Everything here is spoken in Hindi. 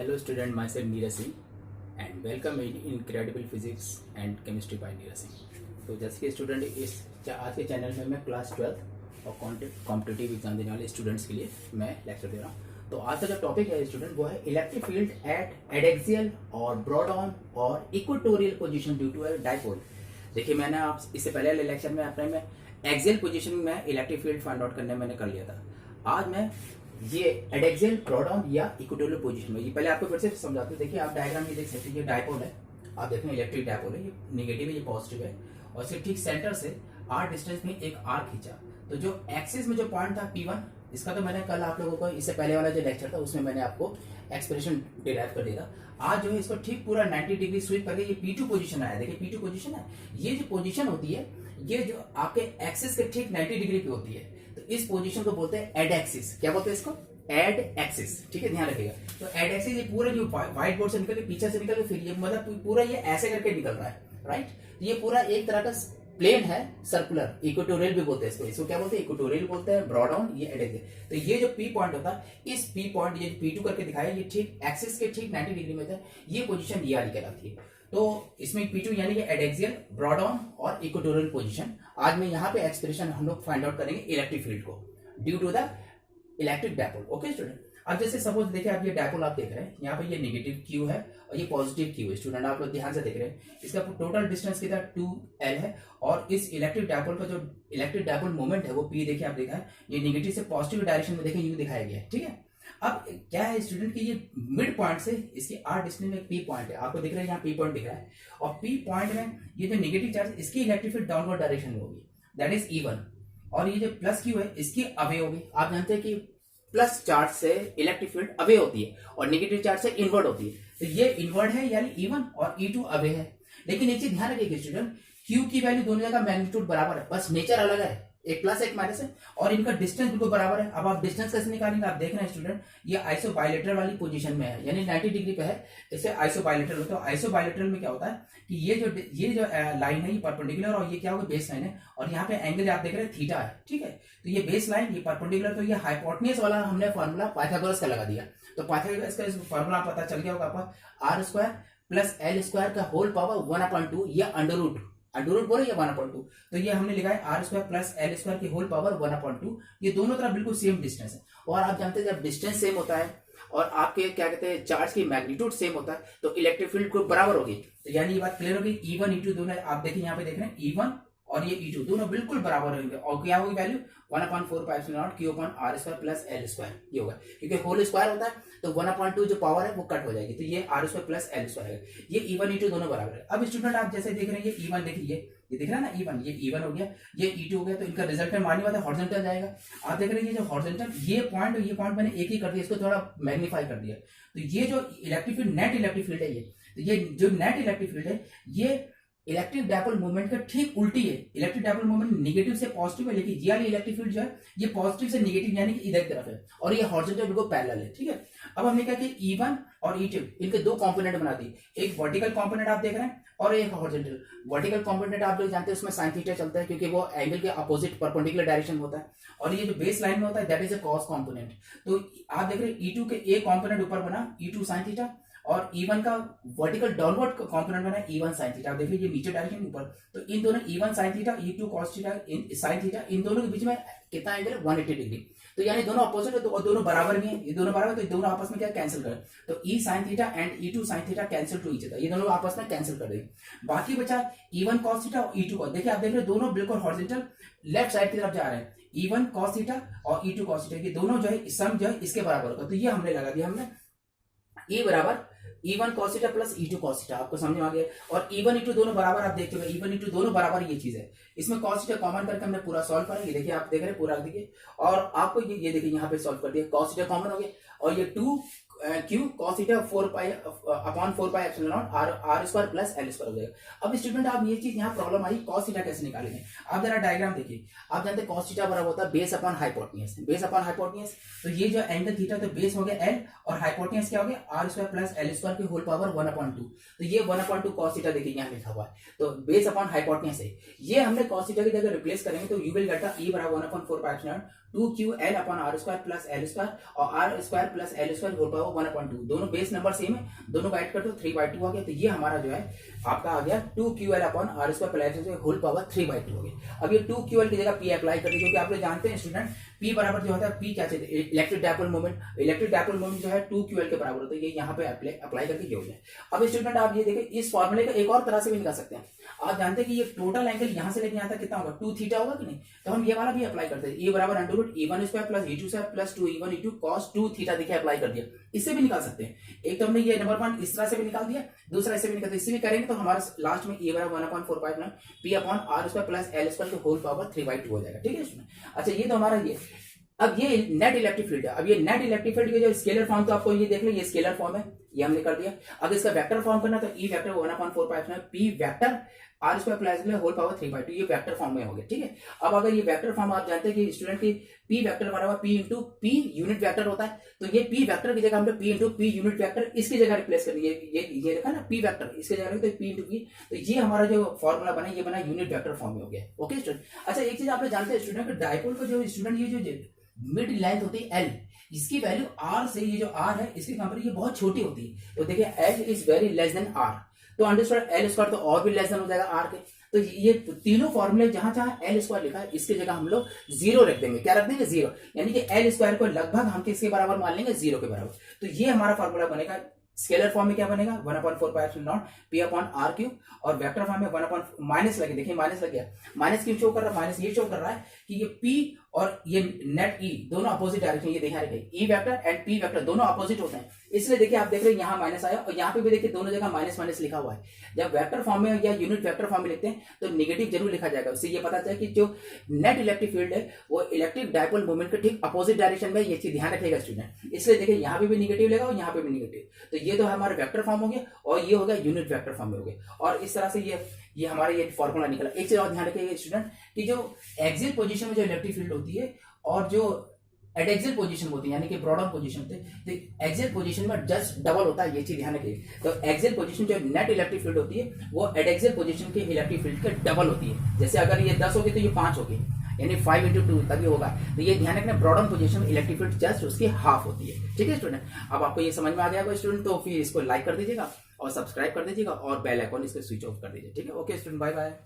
Hello student, myself Neeraj Singh and welcome in Incredible Physics and Chemistry by Neeraj Singh। तो जैसे कि स्टूडेंट इस आज के चैनल में मैं क्लास 12 और कॉम्पिटिटिव एग्जाम देने वाले स्टूडेंट्स के लिए मैं लेक्चर दे रहा हूँ। तो आज का जो टॉपिक है स्टूडेंट वो है इलेक्ट्रिक फील्ड एट एडेक्सियल और ब्रॉड ऑन और equatorial position due to a dipole. देखिए मैंने आप इससे पहले वाले लेक्चर में अपने में एक्सियल पोजीशन में इलेक्ट्रिक फील्ड फाइंड आउट करने मैंने कर लिया था। आज मैं ये एडेक्सियल ब्रॉड ऑन या इक्वेटोरियल पोजीशन में, ये पहले आपको फिर से समझाते हैं। देखिए आप डायग्राम ये देख सकते हैं, ये डाइपोल है, आप देख रहे हैं इलेक्ट्रिक डाइपोल है, ये नेगेटिव है ये पॉजिटिव है और इसके ठीक सेंटर से आर डिस्टेंस में एक आर खींचा। तो जो एक्सिस में जो पॉइंट था P1, इसका तो मैंने कल आप लोगों को इससे पहले वाला जो लेक्चर था उसमें मैंने आपको एक्सप्रेशन डिराइव कर दिया था। आज जो है इसको ठीक पूरा 90 डिग्री स्वीप करके ये P2 पोजीशन आया। देखिए P2 पोजीशन है, ये जो पोजीशन होती है ये जो आपके एक्सिस के ठीक 90 डिग्री पे होती है। तो इस पोजीशन को बोलते हैं एड एक्सिस। क्या बोलते हैं इसको? एड एक्सिस। ठीक है, ध्यान रखिएगा। तो एड एक्सिस ये पूरा जो व्हाइट बोर्ड से निकल के पीछे से निकल के फिर ये मतलब पूरा ये ऐसे करके निकल रहा है, राइट। ये पूरा एक तरह का प्लेन है, सर्कुलर, इक्वेटोरियल भी बोलते हैं इसको क्या बोलते हैं? इक्वेटोरियल बोलते हैं। ब्रॉड ऑन ये एड एक्सिस। तो ये जो पी पॉइंट होता है, इस पी पॉइंट ये P2 करके दिखाया, ये ठीक एक्सिस के ठीक 90 डिग्री में था। ये पोजीशन ये वाली कहलाती है। तो इसमें P2 यानी कि एडेक्सियल, ब्रॉड ऑन और इक्वेटोरियल पोजीशन। आज में यहाँ पे एक्सप्रेशन हम लोग फाइंड आउट करेंगे इलेक्ट्रिक फील्ड को due to the electric dipole. Okay student, अब जैसे सपोज देखिए आप ये डाइपोल आप देख रहे हैं, यहाँ पे ये नेगेटिव क्यू है और ये पॉजिटिव क्यू है। स्टूडेंट आप लोग ध्यान से देख रहे हैं, इसका टोटल डिस्टेंस कितना 2L है और इस इलेक्ट्रिक डाइपोल का जो इलेक्ट्रिक डाइपोल मोमेंट है वो P देखिए आप देखा है, ये नेगेटिव से पॉजिटिव डायरेक्शन में देखिए यू दिखाया गया है। ठीक है, अब क्या है स्टूडेंट की ये मिड पॉइंट से इसकी आर डिस्टेंस में P पॉइंट है, आपको दिख रहा है यहाँ P पॉइंट दिख रहा है और P पॉइंट में ये जो नेगेटिव चार्ज इसकी इलेक्ट्रिक फील्ड डाउनवर्ड डायरेक्शन में होगी, दैट इज E1। और ये जो प्लस क्यू है इसकी अवे होगी। आप जानते हैं कि प्लस चार्ज से इलेक्ट्रिक फील्ड अवे होती है और नेगेटिव चार्ज से इनवर्ड होती है। तो ये इनवर्ड है यानी E1 और E2 अवे है। लेकिन एक चीज ध्यान रखिएगा स्टूडेंट, Q की वैल्यू दोनों जगह मैग्नीट्यूड बराबर है, बस नेचर अलग है, एक प्लस एक माइनस है और इनका डिस्टेंस बिल्कुल बराबर है। अब आप डिस्टेंस कैसे निकालेंगे? आप देख रहे हैं स्टूडेंट, ये आइसोबाइलेटरल वाली पोजीशन में है यानी 90 डिग्री पे है, इसे आइसोबाइलेटरल होता है। आइसोबाइलेटरल में क्या होता है कि ये जो लाइन है ये परपेंडिकुलर और ये क्या होगा? बेस लाइन है और यहाँ पे एंगल आप देख रहे हैं थीटा है। ठीक है, तो ये बेस लाइन ये परपेंडिकुलर, तो ये हाइपोटेन्यूज वाला हमने फॉर्मूला पाइथागोरस का लगा दिया। तो पाइथागोरस का फॉर्मूला पता चल गया होगा आपको, r square plus L square का होल पावर 1/2 या अंडर रूट बोले या 1/2। तो ये हमने लिखा है r square plus L square की होल पावर 1/2। ये दोनों तरफ बिल्कुल सेम डिस्टेंस है और आप जानते हैं जब डिस्टेंस सेम होता है और आपके क्या कहते हैं चार्ज की मैग्नीट्यूड सेम होता है तो इलेक्ट्रिक फील्ड को बराबर होगी। तो यानी ये बात क्लियर होगी। E1 E2 दोनों आप देखिए यहाँ पे देख रहे हैं E1 और ये E2 दोनों बिल्कुल बराबर होंगे और क्या होगी value 1/4πε0 Q/r² plus L square ये होगा, क्योंकि होल स्क्वायर होता है तो 1/2 जो पावर है वो कट हो जाएगी, तो ये r² प्लस एल स्क्वायर है। ये E1 E2 दोनों बराबर है। अब स्टूडेंट आप जैसे देख रहे हैं ये E1 देखिए, ये दिख रहा है ना E1, ये E1 हो गया, ये E2 हो गया, तो इनका रिजल्टेंट मानने वाला हॉरिजॉन्टल जाएगा। आप देख रहे हैं ये जो हॉरिजॉन्टल ये पॉइंट मैंने एक ही कर दिया, इसको थोड़ा मैग्नीफाई कर दिया। तो ये जो electric field net electric field है ये जो नेट इलेक्ट्रिक फील्ड है ये इलेक्ट्रिक डाइपोल मूवमेंट का ठीक उल्टी है। इलेक्ट्रिक डाइपोल मूवमेंट नेगेटिव से पॉजिटिव है, लेकिन ये वाली इलेक्ट्रिक फील्ड जो है ये पॉजिटिव से नेगेटिव यानी कि इधर की तरफ है और ये हॉरिजॉन्टल बिल्कुल पैरेलल है। ठीक है, अब हमने क्या कि E1 और E2 इनके दो कंपोनेंट बना दिए, एक वर्टिकल कंपोनेंट आप देख रहे हैं और एक हॉरिजॉन्टल। वर्टिकल कंपोनेंट आप लोग जानते हैं उसमें साइन थीटा चलता है क्योंकि वो एंगल के अपोजिट परपेंडिकुलर डायरेक्शन में होता है और ये जो बेस लाइन में होता है that is a cos component. तो आप देख रहे हैं E2 के एक कंपोनेंट ऊपर बना E2 साइन थीटा और E1 का वर्टिकल डाउनवर्ड कंपोनेंट बना E1 साइन थीटा। आप देखिए ये नीचे डायरेक्शन ऊपर, तो इन दोनों E1 sine theta E2 cos theta sine theta इन दोनों के बीच में कितना एंगल है 180 डिग्री। तो यानी दोनों अपोजिट है और दोनों बराबर भी है, ये दोनों बराबर, तो दोनों आपस में क्या कैंसिल करें, तो E sine theta and E2 sine theta cancel two each other, ये दोनों आपस में कैंसिल कर देंगे। बाकी बचा E1 कॉस थीटा और E2 कॉस। देखिए आप देख रहे हैं दोनों बिल्कुल हॉरिजॉन्टल लेफ्ट साइड की तरफ जा रहे हैं, E1 कॉस थीटा और E2 कॉस थीटा, ये दोनों जो है सम जो है इसके बराबर होगा। तो ये हमने लगा दिया हमने E बराबर E1 cos theta plus E2 cos theta, आपको समझ में आ गया। और E1 E2 दोनों बराबर आप देखते हो, E1 E2 दोनों बराबर ये चीज है। इसमें cos थीटा कॉमन करके हमने पूरा सॉल्व करा, ये देखिए आप देख रहे हैं पूरा देखिए और आपको ये देखिए यहाँ पे सॉल्व कर दिया, cos थीटा कॉमन हो गया और ये 2q cos theta 4π/4πε0 r² plus L square हो जाएगा। अब स्टूडेंट आप ये चीज यहाँ प्रॉब्लम आई, cos थीटा कैसे निकालेंगे? आप जरा डायग्राम देखिए, आप जानते हैं cos थीटा बराबर होता है base upon hypotenuse, base upon hypotenuse. तो ये जो एंगल थीटा तो बेस हो गया l और हाइपोटेन्यूज क्या हो गया r² प्लस एल स्क्वायर की होल पावर 1/2। तो ये 1/2 cos थीटा देखिए यहाँ लिखा हुआ है, तो बेस अपॉन हाइपोटेन्यूज है। ये हमने cos थीटा की जगह रिप्लेस करेंगे तो यू विल गेट E बराबर 1/4πε0 2ql/r² प्लस l² और r² plus l² whole power 1/2। दोनों बेस नंबर सेम है, दोनों का ऐड कर दो 3/2 आ गया। तो ये हमारा जो है आपका आ गया 2ql/r² plus l² whole power 3/2 हो गया। अब ये 2ql की जगह p अप्लाई कर दी, क्योंकि आप लोग जानते हैं स्टूडेंट p बराबर जो होता है p क्या चाहिए, electric dipole moment. Electric dipole moment जो है 2ql के बराबर होता है, ये यहाँ पे अप्लाई करके ये हो जाए। अब स्टूडेंट आप ये देखें, इस फॉर्मूले को एक और तरह से भी निकाल सकते हैं। आप जानते हैं कि ये टोटल एंगल यहाँ से लेके यहाँ तक कितना होगा, 2 थीटा होगा कि नहीं। तो हम ये वाला भी अप्लाई करते हैं, e बराबर √e1² plus e2² plus 2e1 e2 cos 2 theta देखिए अप्लाई कर दिया। इससे भी निकाल सकते हैं। एक तो हमने ये नंबर 1 इस तरह से भी निकाल दिया, दूसरा इससे भी निकाल दिया। इससे भी करेंगे तो हमारा लास्ट में e बराबर 1/459 p/r² प्लस l² के होल पावर 3/2 हो जाएगा। ठीक है इसमें। अच्छा ये तो हमारा ये, अब ये नेट इलेक्ट्रिक फील्ड है। अब ये नेट इलेक्ट्रिक फील्ड के जो स्केलर फॉर्म, तो आपको ये देख लो, ये स्केलर फॉर्म है, ये हमने कर दिया। अब इसका वेक्टर फॉर्म करना, तो E vector 1/459 p vector r² plus whole power 3/2, ये वेक्टर फॉर्म में हो गया। ठीक है। अब अगर ये वेक्टर फॉर्म आप जानते हैं कि स्टूडेंट की p वेक्टर बराबर p into p unit vector होता है, तो ये p वेक्टर की जगह हमने p into p unit vector इसकी जगह रिप्लेस कर दिया। ये रखा ना p वेक्टर, इसकी जगह तो p इंटू p, तो ये हमारा जो फॉर्मूला बना, ये बना यूनिट वेक्टर फॉर्म में हो गया। Okay student. अच्छा एक चीज आप लोग जानते हैं स्टूडेंट, डायपोल का जो स्टूडेंट ये जो मिड लेंथ होती है l, इसकी वैल्यू r से, ये जो r है इसकी कंपेयर ये बहुत छोटी होती है। तो देखिए l is very less than r, तो अंडरस्टूड l² तो और भी लेस देन हो जाएगा r के। तो ये तीनों फॉर्मूले जहां जहां l² लिखा है इसकी जगह हम लोग 0 रख देंगे। क्या रख देंगे? 0, यानी कि l² को लगभग हम किसके बराबर मान लेंगे? 0 के बराबर। तो ये हमारा फॉर्मूला बनेगा। स्केलर फॉर्म में क्या बनेगा? 1/4π0 p/r³ और वेक्टर फॉर्म में 1 माइनस लगे, देखिए माइनस लग गया। माइनस क्यों शो कर रहा है? माइनस ये शो कर रहा है कि ये p और ये नेट e दोनों अपोजिट डायरेक्शन, ये देखा रहे, e vector and p vector दोनों अपोजिट होते हैं, इसलिए देखिए आप देख रहे हैं यहाँ माइनस आया और यहाँ पे भी देखिए दोनों जगह माइनस माइनस लिखा हुआ है। जब वेक्टर फॉर्म में या यूनिट वेक्टर फॉर्म में लिखते हैं तो निगेटिव जरूर लिखा जाएगा। उससे ये पता चले कि जो नेट इलेक्ट्रिक फील्ड है वो इलेक्ट्रिक डायपोल मोमेंट के ठीक अपोजिट डायरेक्शन में, ये चीज ध्यान रखेगा स्टूडेंट। इसलिए देखिए यहाँ पे भी निगेटिव लेगा और यहाँ पे भी निगेटिव। तो ये तो हमारा वेक्टर फॉर्म हो गया और ये हो गया यूनिट वेक्टर फॉर्म में हो गया। और इस तरह से ये हमारा ये फॉर्मूला निकला। एक चीज और ध्यान रखिएगा स्टूडेंट कि जो एक्सियल पोजीशन में जो इलेक्ट्रिक फील्ड होती है और जो एडेक्सियल पोजीशन होती है, यानी कि ब्रॉड ऑन पोजीशन होती है, तो एक्सियल पोजीशन में जस्ट डबल होता है, ये चीज ध्यान रखिए। तो एक्सियल पोजीशन जो नेट इलेक्ट्रिक फील्ड होती है वो एडेक्सियल पोजीशन के इलेक्ट्रिक फील्ड के डबल होती है। जैसे अगर ये 10 होगी तो ये 5 होगी, यानी 5 × 2 तभी होगा। तो ये ध्यान रखना, ब्रॉड ऑन पोजीशन में इलेक्ट्रिक फील्ड जस्ट उसकी हाफ होती है। ठीक है स्टूडेंट। अब आपको ये समझ में आ गया होगा स्टूडेंट, तो फिर इसको लाइक कर दीजिएगा और सब्सक्राइब कर दीजिएगा और बेल आइकॉन इसको स्विच ऑफ कर दीजिए। ठीक है। Okay student, bye bye.